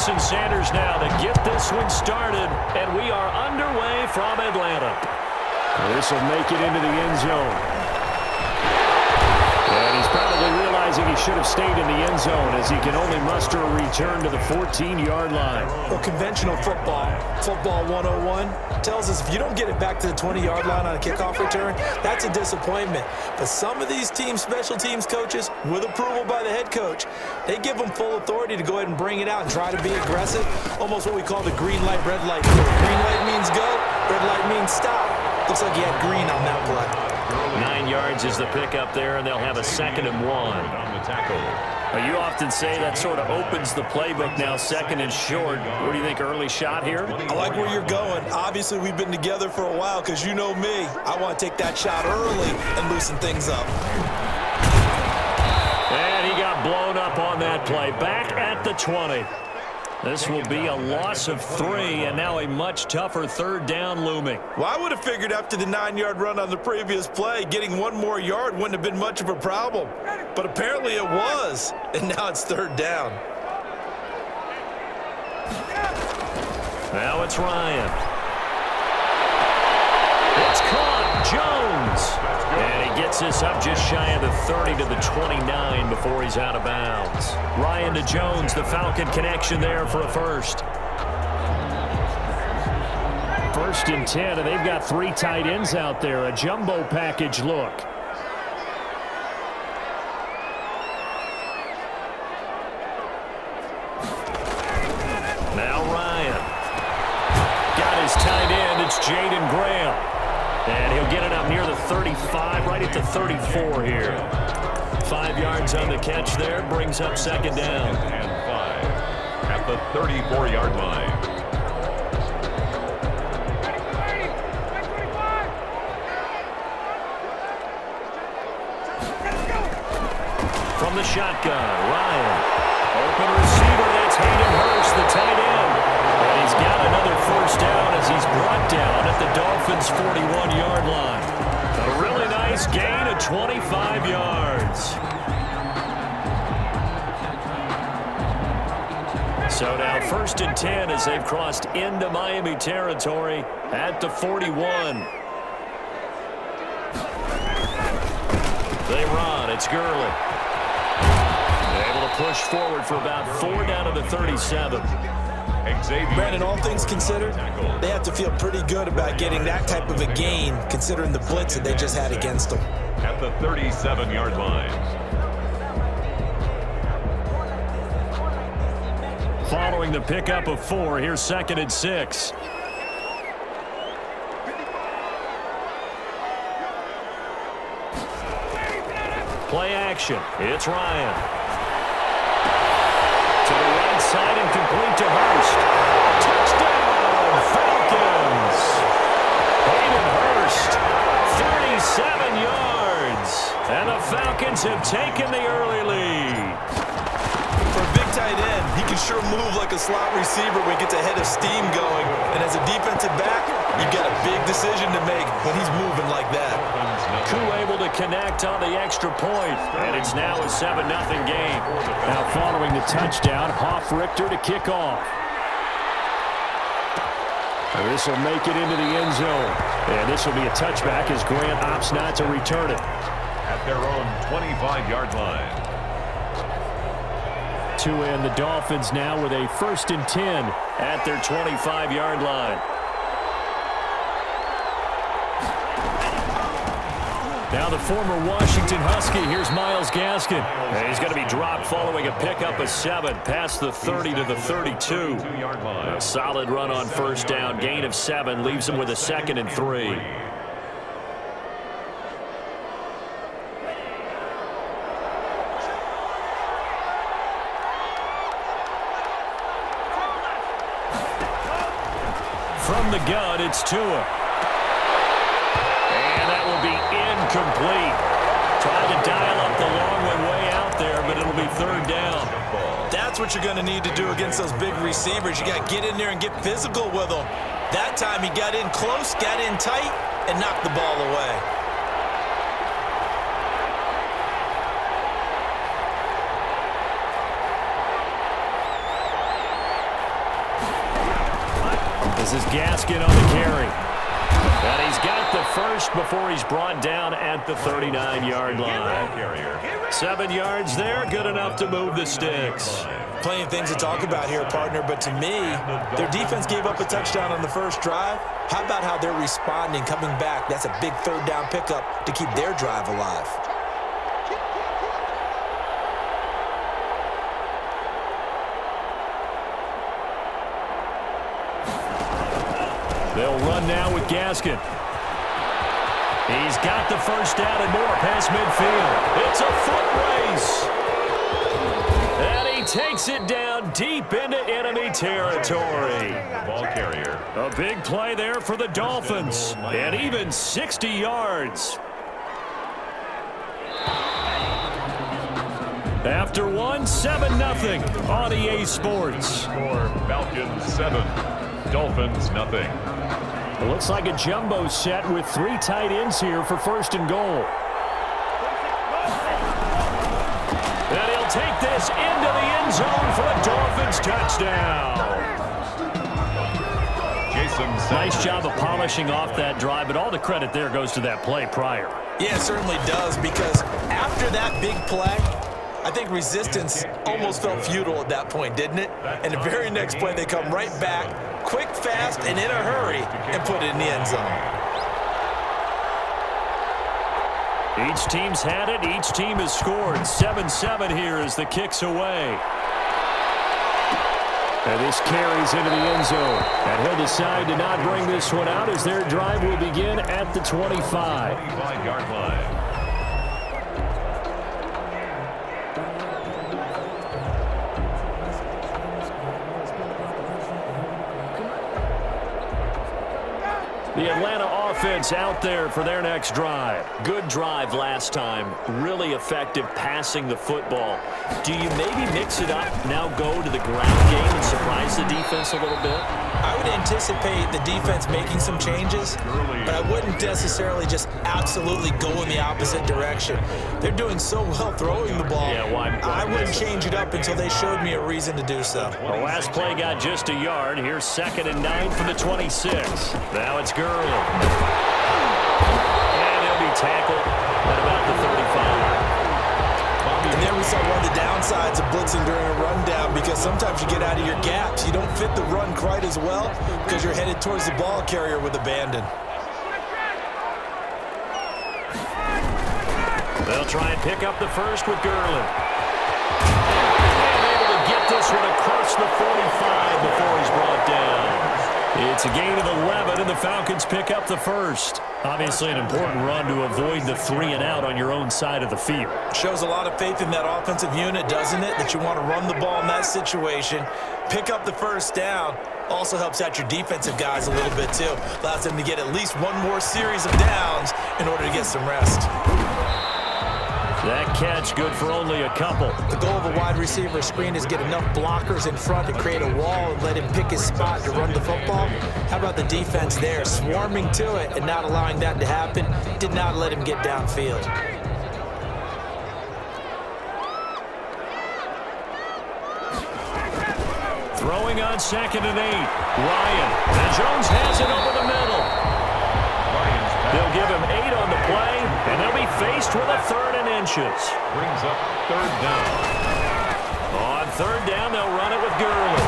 Jason Sanders now to get this one started, and we are underway from Atlanta. This will make it into the end zone. And he's probably realizing he should have stayed in the end zone as he can only muster a return to the 14-yard line. Well, conventional football 101, tells us if you don't get it back to the 20-yard line on a kickoff return, that's a disappointment. But some of these team special teams coaches, with approval by the head coach, they give them full authority to go ahead and bring it out and try to be aggressive, almost what we call the green light, red light. Green light means go, red light means stop. Looks like he had green on that play. 9 yards is the pickup there, and they'll have a 2nd and 1. Well, you often say that sort of opens the playbook now, 2nd and short. What do you think, early shot here? I like where you're going. Obviously, we've been together for a while because you know me. I want to take that shot early and loosen things up. And he got blown up on that play. Back at the 20. This will be a loss of 3, and now a much tougher 3rd down looming. Well, I would have figured after the 9-yard run on the previous play, getting 1 more yard wouldn't have been much of a problem. But apparently it was, and now it's 3rd down. Now it's Ryan. It's caught. Jones. And he gets this up just shy of the 30 to the 29 before he's out of bounds. Ryan to Jones, the Falcon connection there for a first. 1st and 10, and they've got 3 tight ends out there. A jumbo package look. Now Ryan. Got his tight end. It's Jaden Graham. And he'll get it up near the 35, right at the 34 here. 5 yards on the catch there, brings up 2nd down. And 5 at the 34-yard line. From the shotgun, Ryan. Open receiver, that's Hayden Hurst, the tight end. And he's got another 1st down as he's brought down at the Dolphins' 41-yard line. A really nice gain of 25 yards. So now 1st and 10 as they've crossed into Miami territory at the 41. They run. It's Gurley. Able to push forward for about 4 down to the 37. Brandon, all things considered, they have to feel pretty good about getting that type of a gain, considering the blitz that they just had against them. At the 37-yard line. Following the pickup of 4, here's 2nd and 6. Play action. It's Ryan. To the right side and complete to Hurst. Touchdown, Falcons. Hayden Hurst, 37 yards. And the Falcons have taken the early lead. For a big tight end, he can sure move like a slot receiver when he gets a head of steam going. And as a defensive back, you've got a big decision to make when he's moving like that. Koo able to connect on the extra point, and it's now a 7-0 game. Now following the touchdown, Hoff-Richter to kick off. This will make it into the end zone. And this will be a touchback as Grant opts not to return it. At their own 25-yard line. To end the Dolphins now with a 1st and 10 at their 25-yard line. Now the former Washington Husky, here's Myles Gaskin. And he's going to be dropped following a pickup of 7 past the 30 to the 32. A solid run on 1st down, gain of 7, leaves him with a 2nd and 3. From the gun, it's Tua. And that will be incomplete. Tried to dial up the long one way out there, but it'll be 3rd down. That's what you're going to need to do against those big receivers. You got to get in there and get physical with them. That time he got in close, got in tight, and knocked the ball away. This is Gaskin on the carry. And he's got the first before he's brought down at the 39-yard line. 7 yards there, good enough to move the sticks. Plenty of things to talk about here, partner, but to me, their defense gave up a touchdown on the first drive. How about how they're responding, coming back? That's a big third down pickup to keep their drive alive. They'll run now with Gaskin. He's got the first down and more past midfield. It's a foot race. And he takes it down deep into enemy territory. Ball carrier. A big play there for the Dolphins. And even 60 yards. After one, 7-0 on EA Sports. Score Falcons 7, Dolphins nothing. It looks like a jumbo set with 3 tight ends here for first and goal. And he'll take this into the end zone for a Dolphins touchdown. Nice job of polishing off that drive, but all the credit there goes to that play prior. Yeah, it certainly does, because after that big play, I think resistance almost felt futile at that point, didn't it? And the very next play, they come right back, quick, fast, and in a hurry, and put it in the end zone. Each team's had it. Each team has scored. 7-7 here as the kick's away. And this carries into the end zone. And he'll decide to not bring this one out as their drive will begin at the 25. 25-yard line. The Atlanta offense out there for their next drive. Good drive last time. Really effective passing the football. Do you maybe mix it up, now go to the ground game and surprise the defense a little bit? I would anticipate the defense making some changes, but I wouldn't necessarily just absolutely go in the opposite direction. They're doing so well throwing the ball. Yeah, I wouldn't change it up until they showed me a reason to do so. The last play got just a yard. Here's 2nd and 9 from the 26. Now it's Gurley. And he'll be tackled at about the 35. And there we saw one of the downsides of blitzing during a rundown, because sometimes you get out of your gaps. You don't fit the run quite as well because you're headed towards the ball carrier with abandon. They'll try and pick up the first with Gurley. And able to get this one across the 45 before he's brought down. It's a gain of 11, and the Falcons pick up the first. Obviously an important run to avoid the 3 and out on your own side of the field. Shows a lot of faith in that offensive unit, doesn't it? That you want to run the ball in that situation. Pick up the first down. Also helps out your defensive guys a little bit too. Allows them to get at least one more series of downs in order to get some rest. That catch good for only a couple. The goal of a wide receiver screen is get enough blockers in front to create a wall and let him pick his spot to run the football. How about the defense there, swarming to it and not allowing that to happen? Did not let him get downfield. Throwing on 2nd and 8. Ryan. And Jones has it over the middle. They'll give him 8 on the play, and they'll be faced with a 3rd and inches. Brings up 3rd down. On 3rd down, they'll run it with Gurley.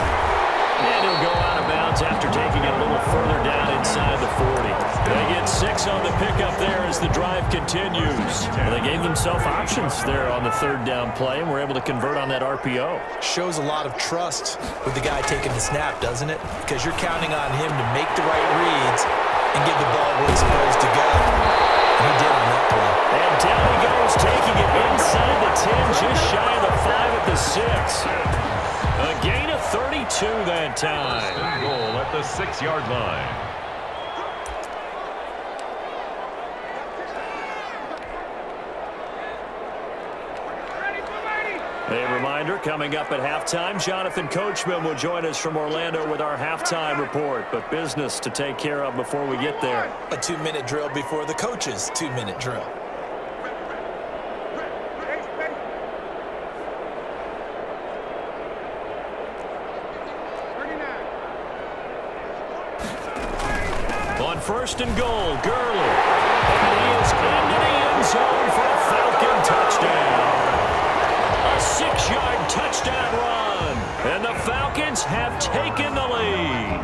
And he'll go out of bounds after taking it a little further down inside the 40. They get 6 on the pickup there as the drive continues. Well, they gave themselves options there on the 3rd down play, and were able to convert on that RPO. Shows a lot of trust with the guy taking the snap, doesn't it? Because you're counting on him to make the right reads and give the ball where it's supposed to go. And he did on that play. And down he goes, taking it inside the 10, just shy of the 5 at the 6. A gain of 32 that time. Goal at the 6-yard line. A reminder, coming up at halftime, Jonathan Coachman will join us from Orlando with our halftime report. But business to take care of before we get there. A 2-minute drill before the coach's 2-minute drill. on 1st and goal. Gurley. And he is into the end zone for a Falcon touchdown. A 6-yard touchdown run. And the Falcons have taken the lead.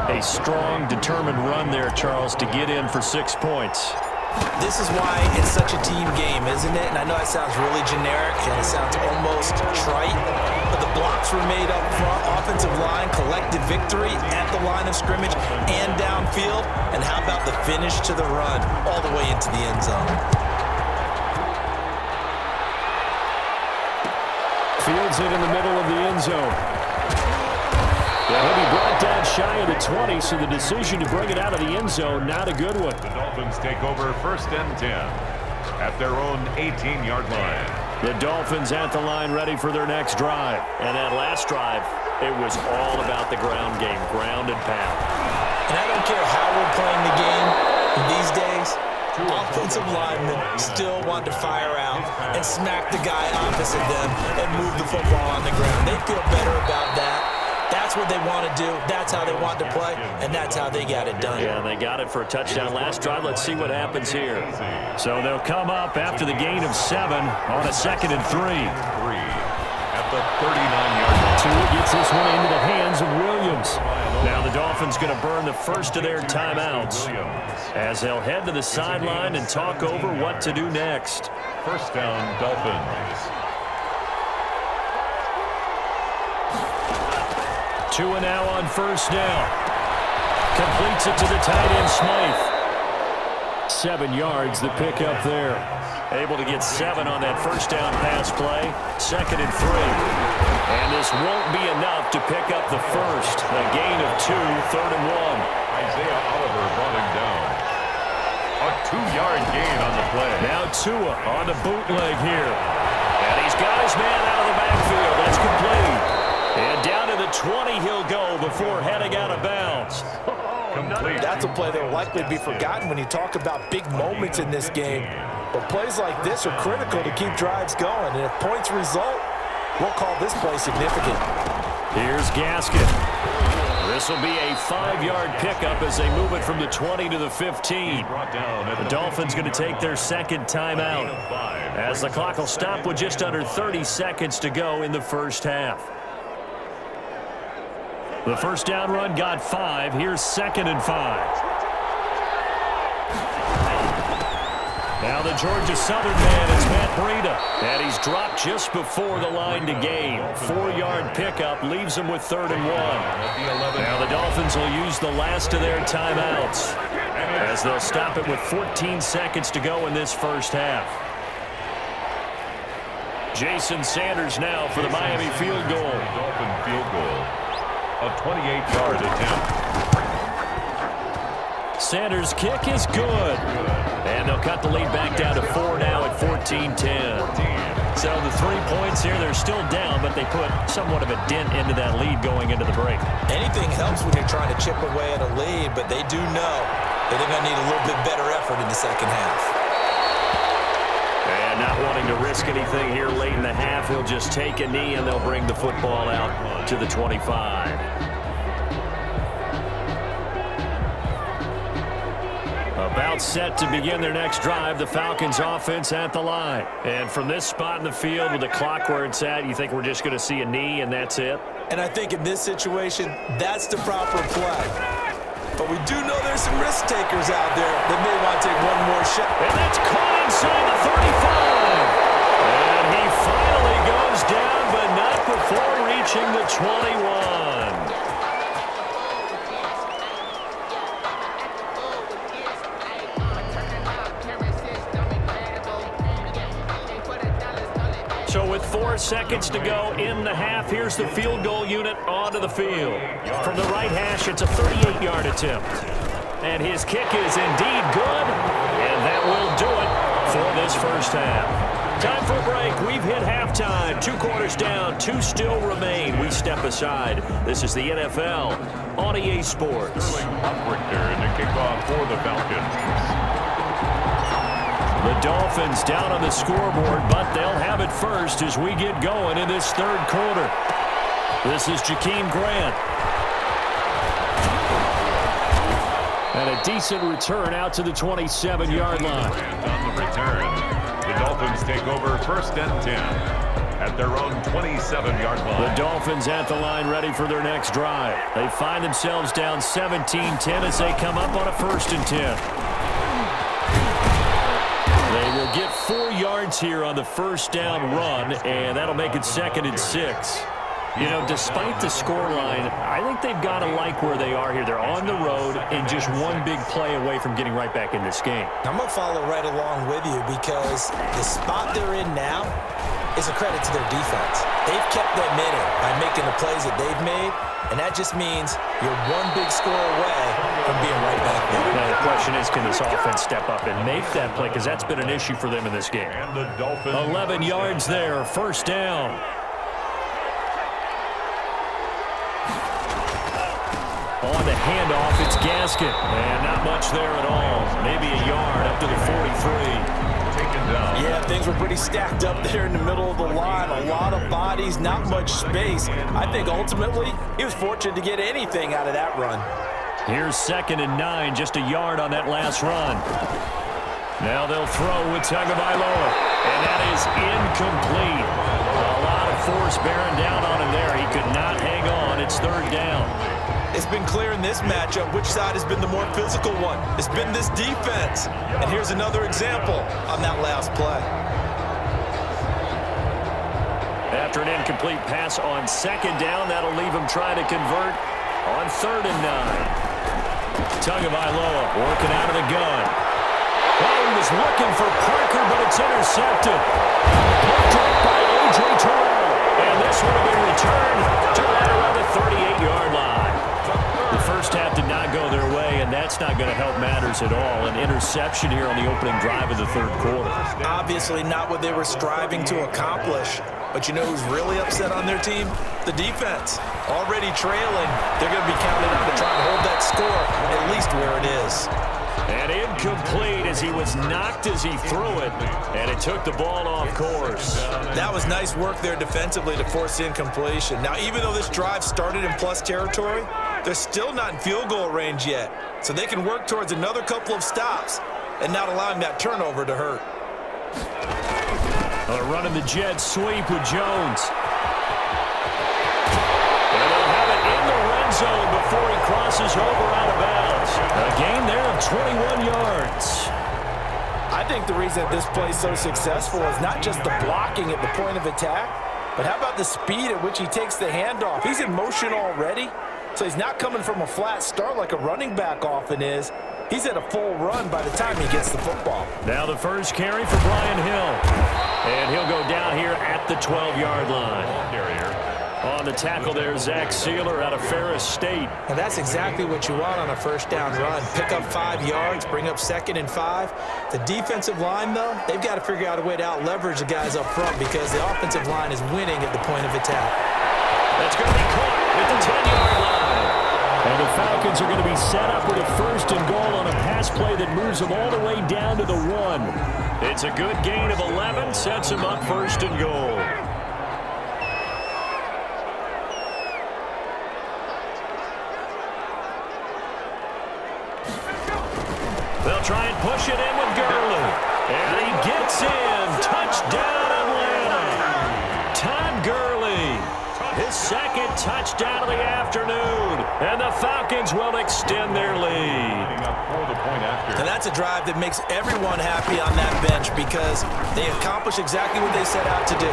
A strong, determined run there, Charles, to get in for 6 points. This is why it's such a team game, isn't it? And I know it sounds really generic and it sounds almost trite, but the blocks were made up front, offensive line, collective victory at the line of scrimmage and downfield. And how about the finish to the run all the way into the end zone? Fields it in the middle of the end zone. Yeah, he'll be brought down shy of the 20, so the decision to bring it out of the end zone, not a good one. The Dolphins take over 1st and 10 at their own 18-yard line. The Dolphins at the line ready for their next drive. And that last drive, it was all about the ground game, ground and pound. And I don't care how we're playing the game these days, offensive linemen still want to fire out and smack the guy opposite them and move the football on the ground. They feel better about that. That's what they want to do. That's how they want to play, and that's how they got it done. Yeah, they got it for a touchdown last drive. Let's see what happens here. So they'll come up after the gain of 7 on a 2nd and 3. At the 39-yard line. Tua gets this one into the hands of Williams. Now the Dolphins going to burn the first of their timeouts as they'll head to the sideline and talk over what to do next. 1st down, Dolphins. Tua now on 1st down. Completes it to the tight end, Smythe. 7 yards, the pickup there. Able to get 7 on that 1st down pass play. 2nd and 3. And this won't be enough to pick up the first. A gain of 2, 3rd and 1. Isaiah Oliver brought him down. A 2-yard gain on the play. Now Tua on the bootleg here. And he's got his man out of the backfield. That's complete. And down to the 20 he'll go before heading out of bounds. Complete. That's a play that will likely be forgotten when you talk about big moments in this game. But plays like this are critical to keep drives going. And if points result, we'll call this play significant. Here's Gaskin. This will be a 5-yard pickup as they move it from the 20 to the 15. The Dolphins going to take their 2nd timeout as the clock will stop with just under 30 seconds to go in the 1st half. The 1st down run got 5. Here's 2nd and 5. Now the Georgia Southern man is Matt Breida. And he's dropped just before the line to gain. 4-yard pickup leaves him with 3rd and 1. Now the Dolphins will use the last of their timeouts as they'll stop it with 14 seconds to go in this 1st half. Jason Sanders now for the Miami field goal. Dolphin field goal. A 28-yard attempt. Sanders' kick is good. And they'll cut the lead back down to 4 now at 14-10. So the 3 points here, they're still down, but they put somewhat of a dent into that lead going into the break. Anything helps when you're trying to chip away at a lead, but they do know that they're going to need a little bit better effort in the 2nd half. And not wanting to risk anything here late in the half, he'll just take a knee and they'll bring the football out to the 25. About set to begin their next drive, the Falcons offense at the line. And from this spot in the field with the clock where it's at, you think we're just going to see a knee and that's it? And I think in this situation, that's the proper play. But we do know there's some risk takers out there that may want to take one more shot. And that's caught inside the 35. And he finally goes down, but not before reaching the 21. So with 4 seconds to go in the half, here's the field goal unit onto the field. From the right hash, it's a 38-yard attempt. And his kick is indeed good, and that will do it for this 1st half. Time for a break. We've hit halftime. 2 quarters down, 2 still remain. We step aside. This is the NFL on EA Sports. Richter in the kickoff for the Falcons. The Dolphins down on the scoreboard, but they'll have it first as we get going in this 3rd quarter. This is Jakeem Grant. And a decent return out to the 27-yard line. And on the return, the Dolphins take over 1st and 10 at their own 27-yard line. The Dolphins at the line ready for their next drive. They find themselves down 17-10 as they come up on a 1st and 10. They will get 4 yards here on the first down run, and that'll make it 2nd and 6. You know, despite the scoreline, I think they've got to like where they are here. They're on the road and just one big play away from getting right back in this game. I'm going to follow right along with you because the spot they're in now is a credit to their defense. They've kept them in it by making the plays that they've made, and that just means you're one big score away from being right back there. Now, the question is, can this offense step up and make that play? Because that's been an issue for them in this game. And the Dolphins 11 yards there, 1st down. On the handoff, it's Gaskin. And not much there at all. Maybe a yard up to the 43. taken down. Yeah, things were pretty stacked up there in the middle of the line. A lot of bodies, not much space. I think ultimately he was fortunate to get anything out of that run. Here's 2nd and 9, just a yard on that last run. Now they'll throw with Tagovailoa, and that is incomplete. A lot of force bearing down on him there. He could not hang on. It's 3rd down. It's been clear in this matchup which side has been the more physical one. It's been this defense. And here's another example on that last play. After an incomplete pass on 2nd down, that'll leave him trying to convert on 3rd and 9. Tagovailoa working out of the gun. Oh, he was looking for Parker, but it's intercepted. Picked up by A.J. Terrell. And this one will be returned to right around the 38-yard line. The first half did not go their way, and that's not going to help matters at all. An interception here on the opening drive of the 3rd quarter. Obviously not what they were striving to accomplish. But you know who's really upset on their team? The defense. Already trailing, they're going to be counted on to try and hold that score at least where it is. And incomplete as he was knocked as he threw it, and it took the ball off course. That was nice work there defensively to force incompletion. Now, even though this drive started in plus territory, they're still not in field goal range yet. So they can work towards another couple of stops and not allowing that turnover to hurt. Running the jet sweep with Jones. And they'll have it in the red zone before he crosses over out of bounds. A gain there of 21 yards. I think the reason that this play is so successful is not just the blocking at the point of attack, but how about the speed at which he takes the handoff? He's in motion already, so he's not coming from a flat start like a running back often is. He's at a full run by the time he gets the football. Now the first carry for Brian Hill. And he'll go down here at the 12-yard line. On the tackle there, Zach Sealer out of Ferris State. And that's exactly what you want on a first down run. Pick up 5 yards, bring up 2nd and 5. The defensive line, though, they've got to figure out a way to out-leverage the guys up front because the offensive line is winning at the point of attack. That's going to be caught at the 10-yard line. And the Falcons are going to be set up with a 1st and goal on a pass play that moves them all the way down to the 1. It's a good gain of 11, sets them up 1st and goal. They'll try and push it in with Gurley. And he gets in. Touchdown Atlanta. Todd Gurley. His 2nd touchdown of the afternoon. And the Falcons will extend their lead. And that's a drive that makes everyone happy on that bench because they accomplish exactly what they set out to do.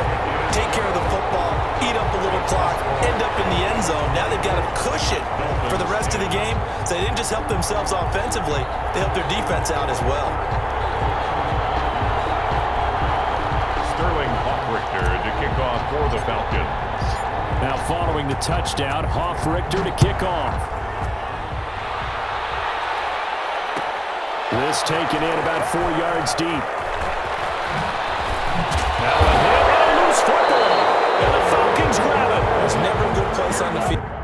Take care of the football, eat up a little clock, end up in the end zone. Now they've got a cushion for the rest of the game. So they didn't just help themselves offensively, they helped their defense out as well. Sterling Hoffrichter to kick off for the Falcons. Now following the touchdown, Hoffrichter to kick off. This taken in about 4 yards deep. Now a hit and a loose football. And the Falcons grab it. There's never a good place on the field.